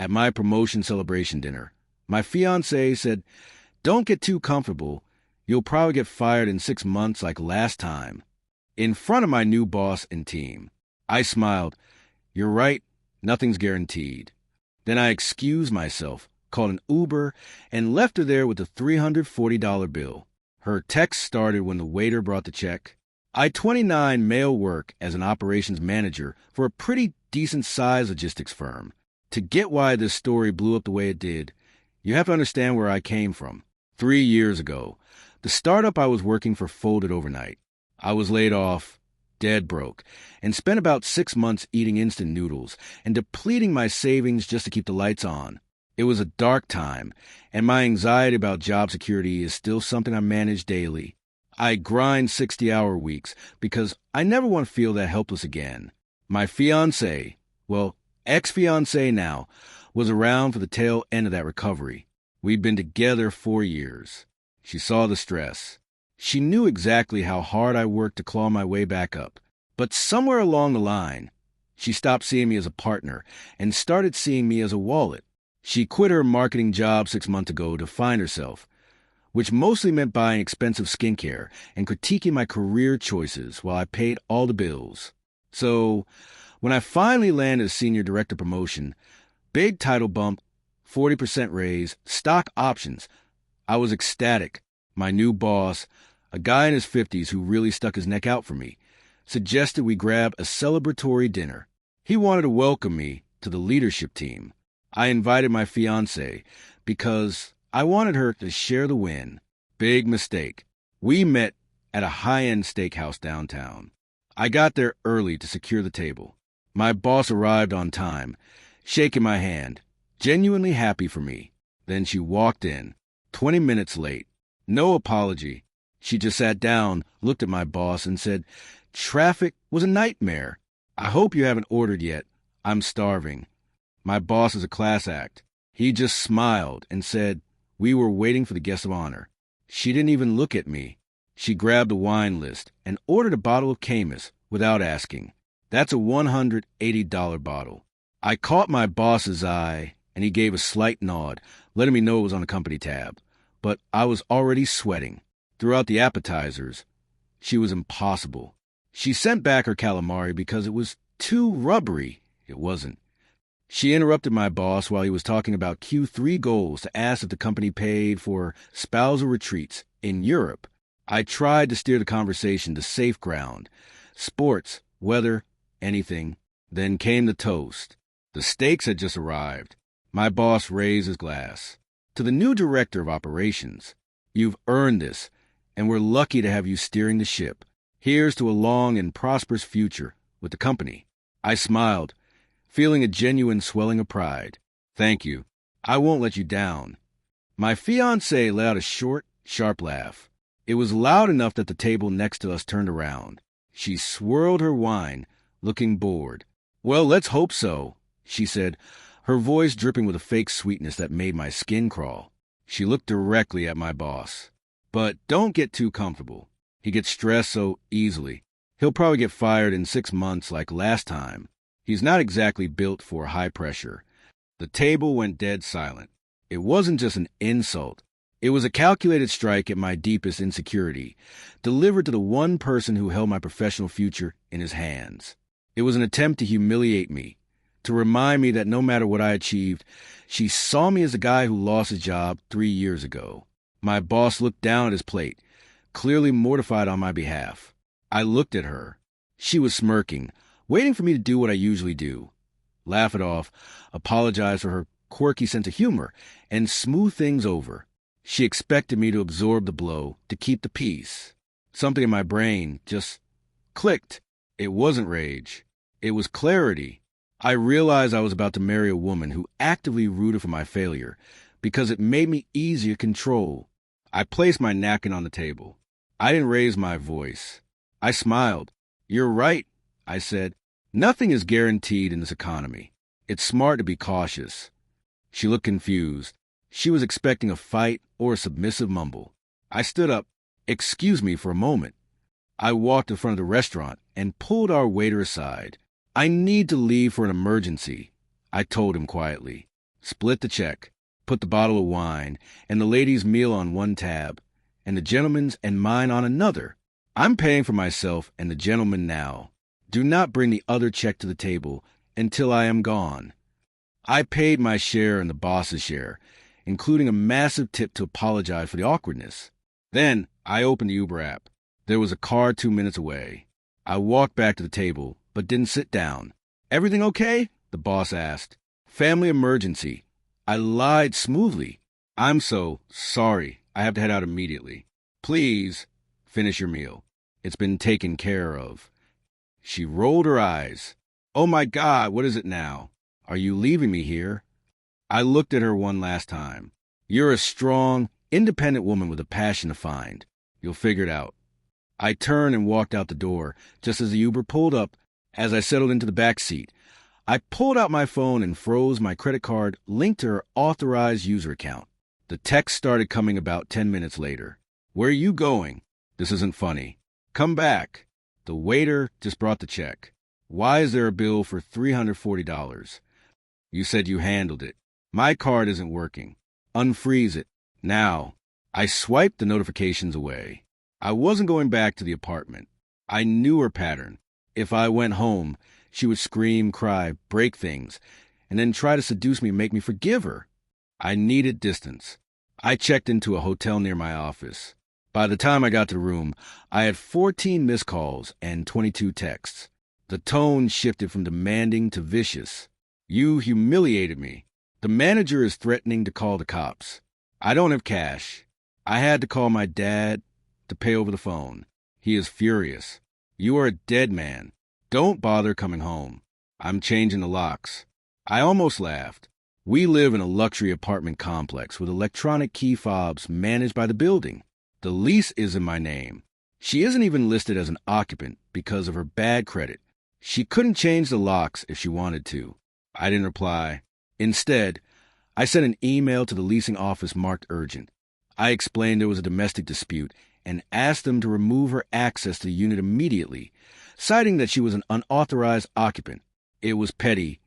at my promotion celebration dinner. My fiancée said, "Don't get too comfortable. You'll probably get fired in 6 months like last time." In front of my new boss and team. I smiled. "You're right. Nothing's guaranteed." Then I excused myself, called an Uber, and left her there with a $340 bill. Her text started when the waiter brought the check. I 29 male work as an operations manager for a pretty decent-sized logistics firm. To get why this story blew up the way it did, you have to understand where I came from. 3 years ago, the startup I was working for folded overnight. I was laid off, dead broke, and spent about 6 months eating instant noodles and depleting my savings just to keep the lights on. It was a dark time, and my anxiety about job security is still something I manage daily. I grind 60-hour weeks because I never want to feel that helpless again. My fiancée, well, ex-fiancée now, was around for the tail end of that recovery. We'd been together 4 years. She saw the stress. She knew exactly how hard I worked to claw my way back up. But somewhere along the line, she stopped seeing me as a partner and started seeing me as a wallet. She quit her marketing job 6 months ago to find herself, which mostly meant buying expensive skincare and critiquing my career choices while I paid all the bills. So, when I finally landed a senior director promotion, big title bump, 40% raise, stock options, I was ecstatic. My new boss, a guy in his 50s who really stuck his neck out for me, suggested we grab a celebratory dinner. He wanted to welcome me to the leadership team. I invited my fiancée because I wanted her to share the win. Big mistake. We met at a high-end steakhouse downtown. I got there early to secure the table. My boss arrived on time, shaking my hand, genuinely happy for me. Then she walked in, 20 minutes late. No apology. She just sat down, looked at my boss, and said, "Traffic was a nightmare. I hope you haven't ordered yet. I'm starving." My boss is a class act. He just smiled and said, "We were waiting for the guest of honor." She didn't even look at me. She grabbed a wine list and ordered a bottle of Camus without asking. That's a $180 bottle. I caught my boss's eye, and he gave a slight nod, letting me know it was on the company tab. But I was already sweating. Throughout the appetizers, she was impossible. She sent back her calamari because it was too rubbery. It wasn't. She interrupted my boss while he was talking about Q3 goals to ask if the company paid for spousal retreats in Europe. I tried to steer the conversation to safe ground. Sports, weather, anything. Then came the toast. The steaks had just arrived. My boss raised his glass. "To the new director of operations, you've earned this, and we're lucky to have you steering the ship. Here's to a long and prosperous future with the company." I smiled, feeling a genuine swelling of pride. "Thank you. I won't let you down." My fiancée let out a short, sharp laugh. It was loud enough that the table next to us turned around. She swirled her wine, looking bored. "Well, let's hope so," she said, her voice dripping with a fake sweetness that made my skin crawl. She looked directly at my boss. "But don't get too comfortable. He gets stressed so easily. He'll probably get fired in 6 months like last time. He's not exactly built for high pressure." The table went dead silent. It wasn't just an insult. It was a calculated strike at my deepest insecurity, delivered to the one person who held my professional future in his hands. It was an attempt to humiliate me, to remind me that no matter what I achieved, she saw me as a guy who lost his job 3 years ago. My boss looked down at his plate, clearly mortified on my behalf. I looked at her. She was smirking, waiting for me to do what I usually do. Laugh it off, apologize for her quirky sense of humor, and smooth things over. She expected me to absorb the blow, to keep the peace. Something in my brain just clicked. It wasn't rage. It was clarity. I realized I was about to marry a woman who actively rooted for my failure because it made me easier to control. I placed my napkin on the table. I didn't raise my voice. I smiled. "You're right," I said. "Nothing is guaranteed in this economy. It's smart to be cautious." She looked confused. She was expecting a fight or a submissive mumble. I stood up. "Excuse me for a moment." I walked in front of the restaurant and pulled our waiter aside. "I need to leave for an emergency," I told him quietly. split the check, put the bottle of wine and the lady's meal on one tab, and the gentleman's and mine on another. I'm paying for myself and the gentleman now. Do not bring the other check to the table until I am gone. I paid my share and the boss's share, including a massive tip to apologize for the awkwardness. Then I opened the Uber app. There was a car 2 minutes away. I walked back to the table, but didn't sit down. Everything okay? The boss asked. Family emergency. I lied smoothly. I'm so sorry. I have to head out immediately. Please finish your meal. It's been taken care of. She rolled her eyes. Oh my God, what is it now? Are you leaving me here? I looked at her one last time. You're a strong, independent woman with a passion to find. You'll figure it out. I turned and walked out the door just as the Uber pulled up. As I settled into the back seat, I pulled out my phone and froze my credit card linked to her authorized user account. The text started coming about 10 minutes later. Where are you going? This isn't funny. Come back. The waiter just brought the check. Why is there a bill for $340? You said you handled it. My card isn't working. Unfreeze it. Now. I swiped the notifications away. I wasn't going back to the apartment. I knew her pattern. If I went home, she would scream, cry, break things, and then try to seduce me and make me forgive her. I needed distance. I checked into a hotel near my office. By the time I got to the room, I had 14 missed calls and 22 texts. The tone shifted from demanding to vicious. You humiliated me. The manager is threatening to call the cops. I don't have cash. I had to call my dad to pay over the phone. He is furious. You are a dead man. Don't bother coming home. I'm changing the locks. I almost laughed. We live in a luxury apartment complex with electronic key fobs managed by the building. The lease is in my name. She isn't even listed as an occupant because of her bad credit. She couldn't change the locks if she wanted to. I didn't reply. Instead, I sent an email to the leasing office marked urgent. I explained there was a domestic dispute and asked them to remove her access to the unit immediately, citing that she was an unauthorized occupant. It was petty,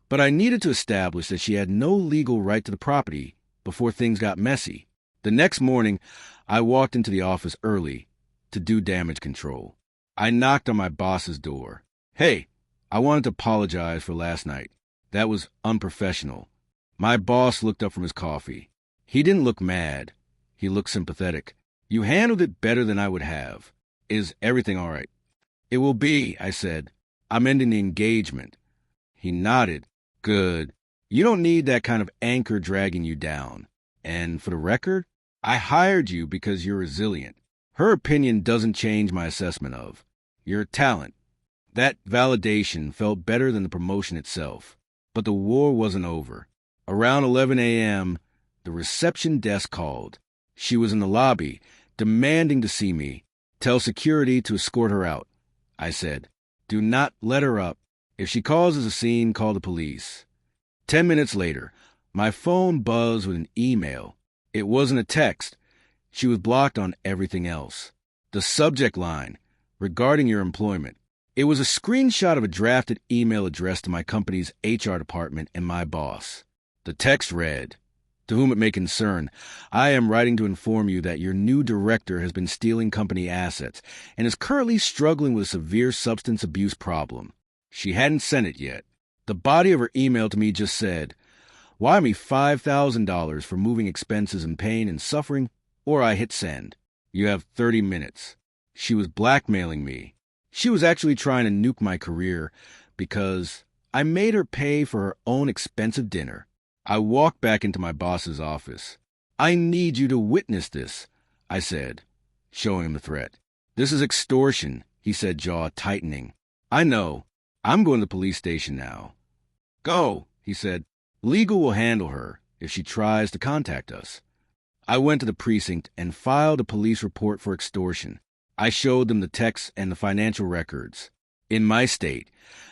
but I needed to establish that she had no legal right to the property before things got messy. The next morning, I walked into the office early to do damage control. I knocked on my boss's door. Hey, I wanted to apologize for last night. That was unprofessional. My boss looked up from his coffee. He didn't look mad. He looked sympathetic. You handled it better than I would have. Is everything all right? It will be, I said. I'm ending the engagement. He nodded. Good. You don't need that kind of anchor dragging you down. And for the record, I hired you because you're resilient. Her opinion doesn't change my assessment of your talent. That validation felt better than the promotion itself. But the war wasn't over. Around 11 a.m., the reception desk called. She was in the lobby, demanding to see me. Tell security to escort her out. I said, do not let her up. If she causes a scene, call the police. 10 minutes later, my phone buzzed with an email. It wasn't a text. She was blocked on everything else. The subject line, regarding your employment. It was a screenshot of a drafted email addressed to my company's HR department and my boss. The text read, to whom it may concern, I am writing to inform you that your new director has been stealing company assets and is currently struggling with a severe substance abuse problem. She hadn't sent it yet. The body of her email to me just said, wire me $5,000 for moving expenses and pain and suffering, or I hit send. You have 30 minutes. She was blackmailing me. She was actually trying to nuke my career because I made her pay for her own expensive dinner. I walked back into my boss's office. I need you to witness this, I said, showing him the threat. This is extortion, he said, jaw tightening. I know. I'm going to the police station now. Go, he said. Legal will handle her if she tries to contact us. I went to the precinct and filed a police report for extortion. I showed them the texts and the financial records. In my state,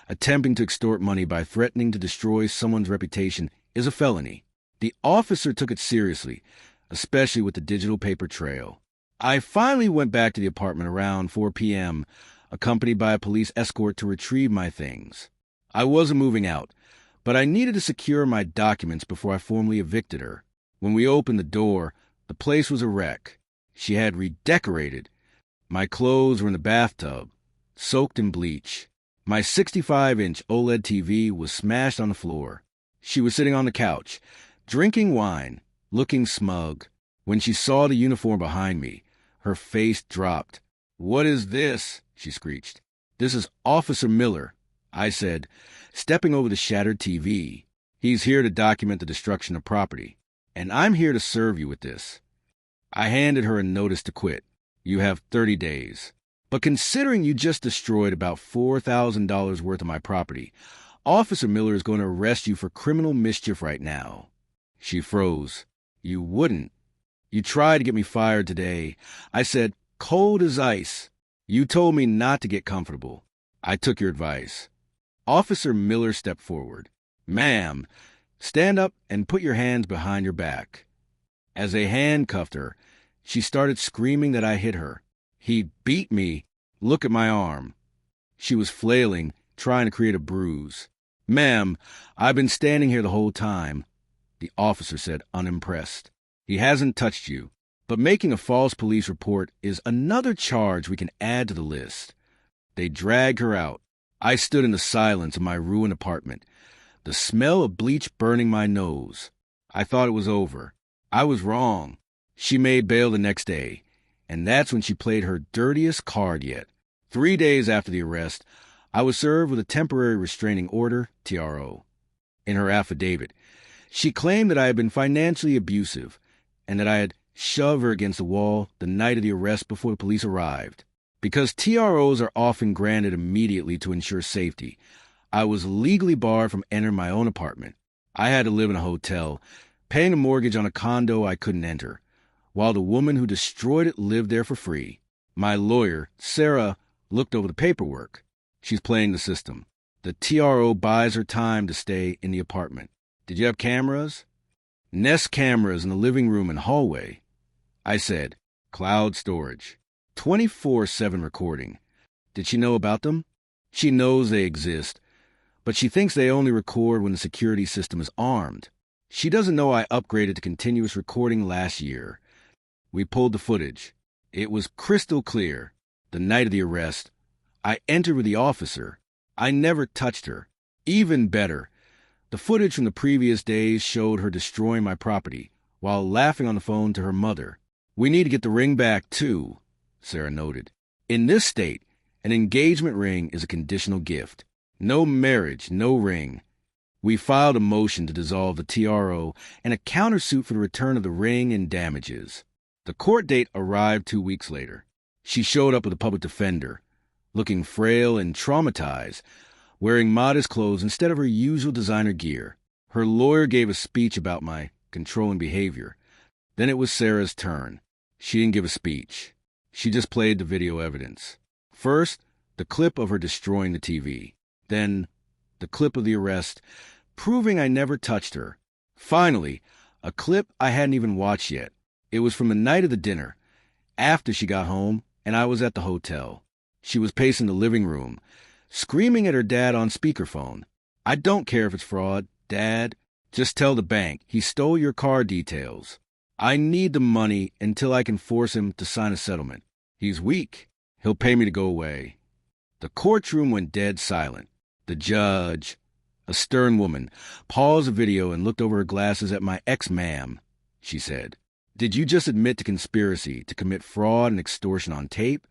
attempting to extort money by threatening to destroy someone's reputation is a felony. The officer took it seriously, especially with the digital paper trail. I finally went back to the apartment around 4 p.m., accompanied by a police escort to retrieve my things. I wasn't moving out, but I needed to secure my documents before I formally evicted her. When we opened the door, the place was a wreck. She had redecorated. My clothes were in the bathtub, soaked in bleach. My 65-inch OLED TV was smashed on the floor. She was sitting on the couch, drinking wine, looking smug. When she saw the uniform behind me, her face dropped. "What is this?" she screeched. "This is Officer Miller," I said, stepping over the shattered TV. "He's here to document the destruction of property, and I'm here to serve you with this." I handed her a notice to quit. "You have 30 days. But considering you just destroyed about $4,000 worth of my property, Officer Miller is going to arrest you for criminal mischief right now." She froze. "You wouldn't. You tried to get me fired today." I said, cold as ice. "You told me not to get comfortable. I took your advice." Officer Miller stepped forward. "Ma'am, stand up and put your hands behind your back." As they handcuffed her, she started screaming that I hit her. "He beat me. Look at my arm." She was flailing, trying to create a bruise. "Ma'am, I've been standing here the whole time," the officer said, unimpressed. "He hasn't touched you, but making a false police report is another charge we can add to the list." They dragged her out. I stood in the silence of my ruined apartment, the smell of bleach burning my nose. I thought it was over. I was wrong. She made bail the next day, and that's when she played her dirtiest card yet. 3 days after the arrest, I was served with a temporary restraining order, TRO. In her affidavit, she claimed that I had been financially abusive and that I had shoved her against the wall the night of the arrest before the police arrived. Because TROs are often granted immediately to ensure safety, I was legally barred from entering my own apartment. I had to live in a hotel, paying a mortgage on a condo I couldn't enter, while the woman who destroyed it lived there for free. My lawyer, Sarah, looked over the paperwork. She's playing the system. The TRO buys her time to stay in the apartment. "Did you have cameras?" "Nest cameras in the living room and hallway." I said, "Cloud storage. 24/7 recording." Did she know about them? She knows they exist, but she thinks they only record when the security system is armed. She doesn't know I upgraded to continuous recording last year. We pulled the footage. It was crystal clear. The night of the arrest, I entered with the officer. I never touched her. Even better, the footage from the previous days showed her destroying my property while laughing on the phone to her mother. "We need to get the ring back, too," Sarah noted. "In this state, an engagement ring is a conditional gift. No marriage, no ring." We filed a motion to dissolve the TRO and a countersuit for the return of the ring and damages. The court date arrived 2 weeks later. She showed up with a public defender, looking frail and traumatized, wearing modest clothes instead of her usual designer gear. Her lawyer gave a speech about my controlling behavior. Then it was Sarah's turn. She didn't give a speech. She just played the video evidence. First, the clip of her destroying the TV. Then, the clip of the arrest, proving I never touched her. Finally, a clip I hadn't even watched yet. It was from the night of the dinner, after she got home and I was at the hotel. She was pacing the living room, screaming at her dad on speakerphone. "I don't care if it's fraud, Dad. Just tell the bank he stole your car details. I need the money until I can force him to sign a settlement. He's weak. He'll pay me to go away." The courtroom went dead silent. The judge, a stern woman, paused the video and looked over her glasses at my ex-ma'am. She said, "Did you just admit to conspiracy to commit fraud and extortion on tape?"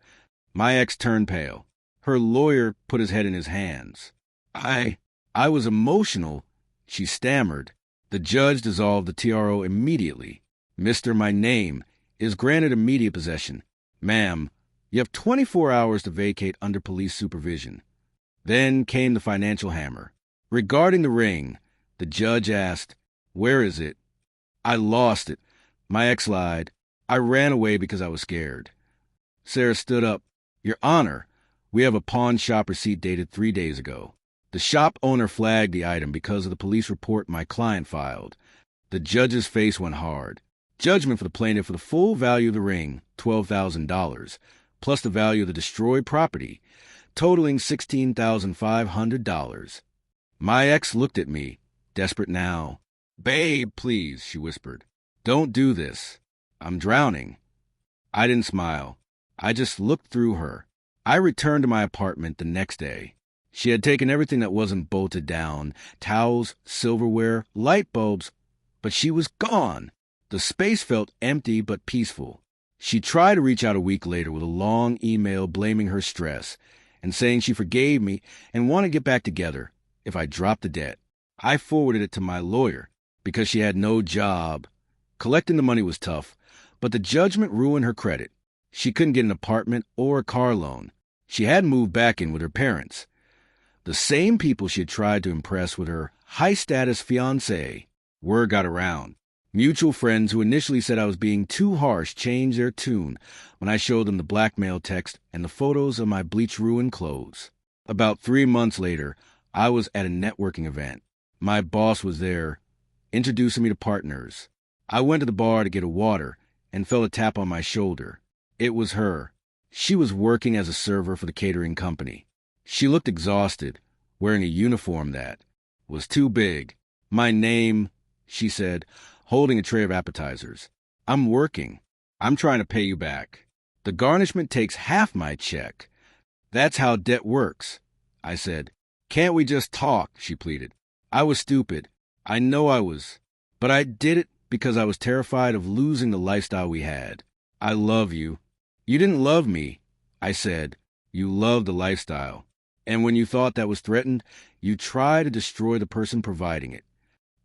My ex turned pale. Her lawyer put his head in his hands. I was emotional," she stammered. The judge dissolved the TRO immediately. "Mister, my name is granted immediate possession. Ma'am, you have 24 hours to vacate under police supervision." Then came the financial hammer. Regarding the ring, the judge asked, "Where is it?" "I lost it." My ex lied. "I ran away because I was scared." Sarah stood up. "Your Honor, we have a pawn shop receipt dated 3 days ago. The shop owner flagged the item because of the police report my client filed." The judge's face went hard. Judgment for the plaintiff for the full value of the ring, $12,000, plus the value of the destroyed property, totaling $16,500. My ex looked at me, desperate now. "Babe, please," she whispered. "Don't do this. I'm drowning." I didn't smile. I just looked through her. I returned to my apartment the next day. She had taken everything that wasn't bolted down, towels, silverware, light bulbs, but she was gone. The space felt empty but peaceful. She tried to reach out a week later with a long email blaming her stress and saying she forgave me and wanted to get back together if I dropped the debt. I forwarded it to my lawyer because she had no job. Collecting the money was tough, but the judgment ruined her credit. She couldn't get an apartment or a car loan. She hadn't moved back in with her parents. The same people she had tried to impress with her high-status fiancé. Word got around. Mutual friends who initially said I was being too harsh changed their tune when I showed them the blackmail text and the photos of my bleach-ruined clothes. About 3 months later, I was at a networking event. My boss was there, introducing me to partners. I went to the bar to get a water and felt a tap on my shoulder. It was her. She was working as a server for the catering company. She looked exhausted, wearing a uniform that was too big. "My name," she said, holding a tray of appetizers. "I'm working. I'm trying to pay you back. The garnishment takes half my check. That's how debt works," I said. "Can't we just talk?" she pleaded. I was stupid. I know I was. But I did it because I was terrified of losing the lifestyle we had. "I love you." "You didn't love me," I said. "You loved the lifestyle. And when you thought that was threatened, you tried to destroy the person providing it."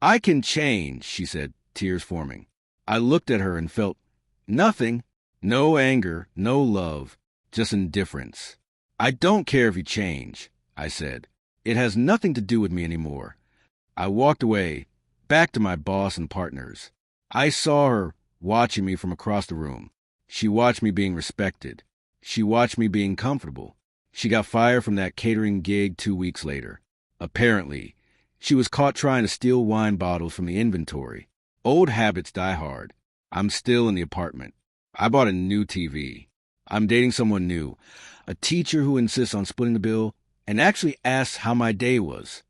"I can change," she said, tears forming. I looked at her and felt nothing. No anger, no love, just indifference. "I don't care if you change," I said. "It has nothing to do with me anymore." I walked away, back to my boss and partners. I saw her watching me from across the room. She watched me being respected. She watched me being comfortable. She got fired from that catering gig 2 weeks later. Apparently, she was caught trying to steal wine bottles from the inventory. Old habits die hard. I'm still in the apartment. I bought a new TV. I'm dating someone new, a teacher who insists on splitting the bill and actually asks how my day was.